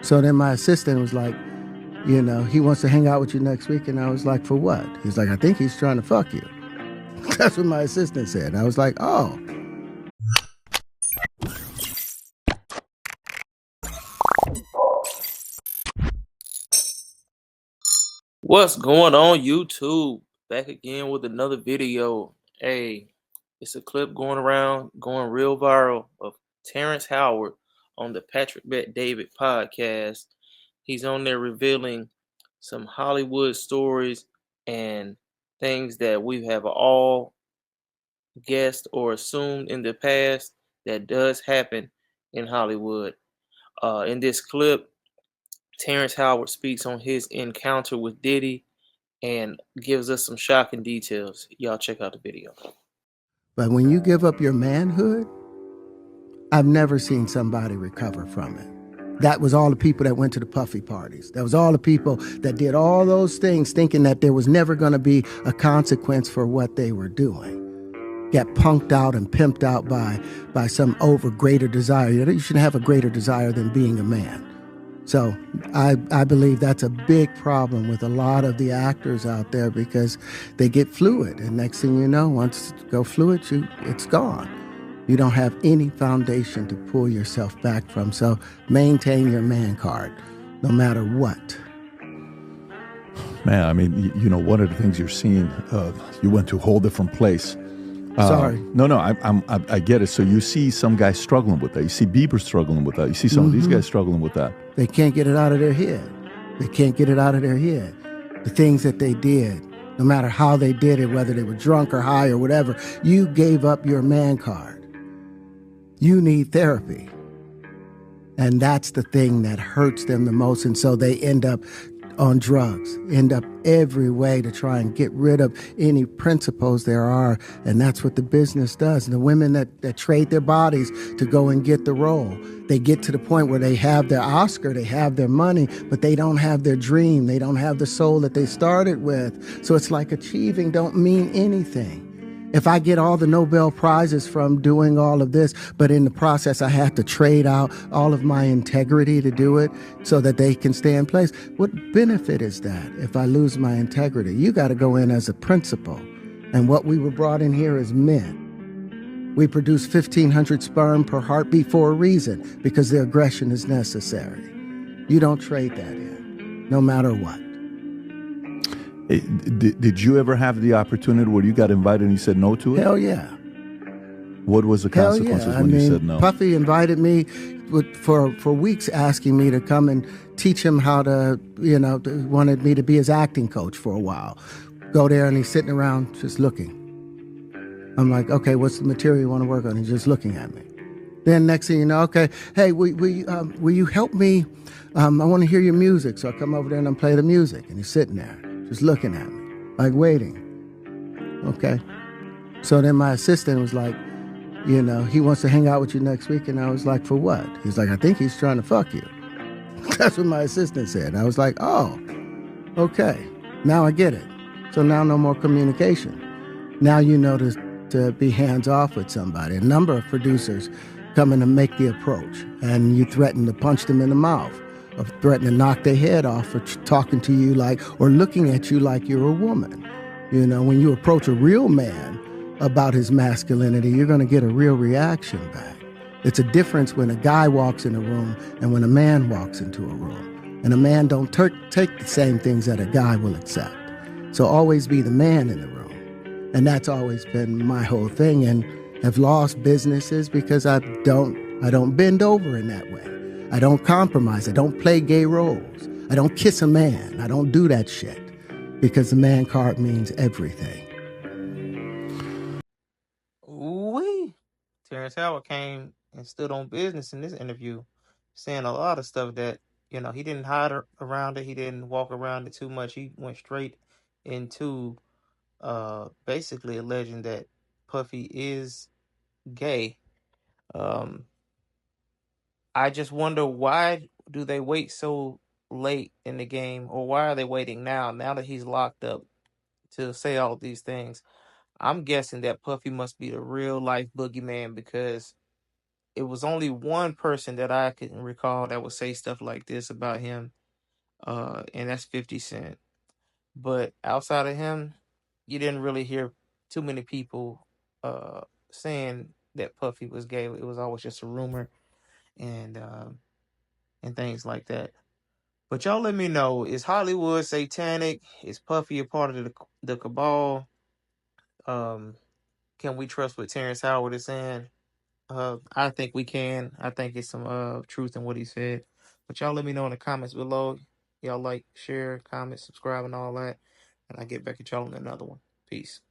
So then my assistant was like, he wants to hang out with you next week. And I was like, for what? He's like, I think he's trying to fuck you. That's what my assistant said. And I was like, oh. What's going on, YouTube? Back again with another video. Hey, it's a clip going around, going real viral of Terrance Howard on the Patrick Bet David podcast. He's on there revealing some Hollywood stories and things that we have all guessed or assumed in the past that does happen in Hollywood. In this clip, Terrance Howard speaks on his encounter with Diddy and gives us some shocking details. Y'all check out the video. But when you give up your manhood, I've never seen somebody recover from it. That was all the people that went to the puffy parties. That was all the people that did all those things thinking that there was never going to be a consequence for what they were doing. Get punked out and pimped out by some greater desire. You shouldn't have a greater desire than being a man. So I believe that's a big problem with a lot of the actors out there because they get fluid. And next thing you know, once you go fluid, it's gone. You don't have any foundation to pull yourself back from. So maintain your man card, no matter what. Man, I mean, one of the things you're seeing, you went to a whole different place. Sorry. No, I get it. So you see some guys struggling with that. You see Bieber struggling with that. You see some of these guys struggling with that. They can't get it out of their head. They can't get it out of their head. The things that they did, no matter how they did it, whether they were drunk or high or whatever, you gave up your man card. You need therapy. And that's the thing that hurts them the most. And so they end up on drugs, end up every way to try and get rid of any principles there are. And that's what the business does. And the women that trade their bodies to go and get the role, they get to the point where they have their Oscar, they have their money, but they don't have their dream. They don't have the soul that they started with. So it's like achieving don't mean anything. If I get all the Nobel Prizes from doing all of this, but in the process I have to trade out all of my integrity to do it so that they can stay in place, what benefit is that if I lose my integrity? You got to go in as a principal. And what we were brought in here as men. We produce 1,500 sperm per heartbeat for a reason, because the aggression is necessary. You don't trade that in, no matter what. Did you ever have the opportunity where you got invited and you said no to it? Hell yeah. What was the consequences when you said no? Puffy invited me for weeks, asking me to come and teach him how to, wanted me to be his acting coach for a while. Go there and he's sitting around just looking. I'm like, okay, what's the material you want to work on? He's just looking at me. Then next thing you know, okay, hey, will you help me? I want to hear your music. So I come over there and I play the music. And he's sitting there, just looking at me, like waiting. Okay. So then my assistant was like, he wants to hang out with you next week. And I was like, for what? He's like, I think he's trying to fuck you. That's what my assistant said. And I was like, oh, okay. Now I get it. So now no more communication. Now you know to be hands off with somebody. A number of producers come in and make the approach. And you threaten to punch them in the mouth, or threaten to knock their head off for talking to you or looking at you like you're a woman. When you approach a real man about his masculinity, you're going to get a real reaction back. It's a difference when a guy walks in a room and when a man walks into a room. And a man don't take the same things that a guy will accept. So always be the man in the room. And that's always been my whole thing. And I've lost businesses because I don't bend over in that way. I don't compromise. I don't play gay roles. I don't kiss a man. I don't do that shit because the man card means everything. Ooh-wee. Terrance Howard came and stood on business in this interview, saying a lot of stuff that, he didn't hide around it. He didn't walk around it too much. He went straight into basically alleging that Puffy is gay. I just wonder, why do they wait so late in the game, or why are they waiting now that he's locked up, to say all these things? I'm guessing that Puffy must be the real life boogeyman, because it was only one person that I can recall that would say stuff like this about him, and that's 50 Cent. But outside of him, you didn't really hear too many people saying that Puffy was gay. It was always just a rumor and things like that. But y'all let me know, is Hollywood satanic? Is Puffy a part of the cabal? Can we trust what Terrance Howard is saying? I think we can. I think it's some truth in what he said. But y'all let me know in the comments below. Y'all like, share, comment, subscribe, and all that. And I'll get back at y'all in another one. Peace.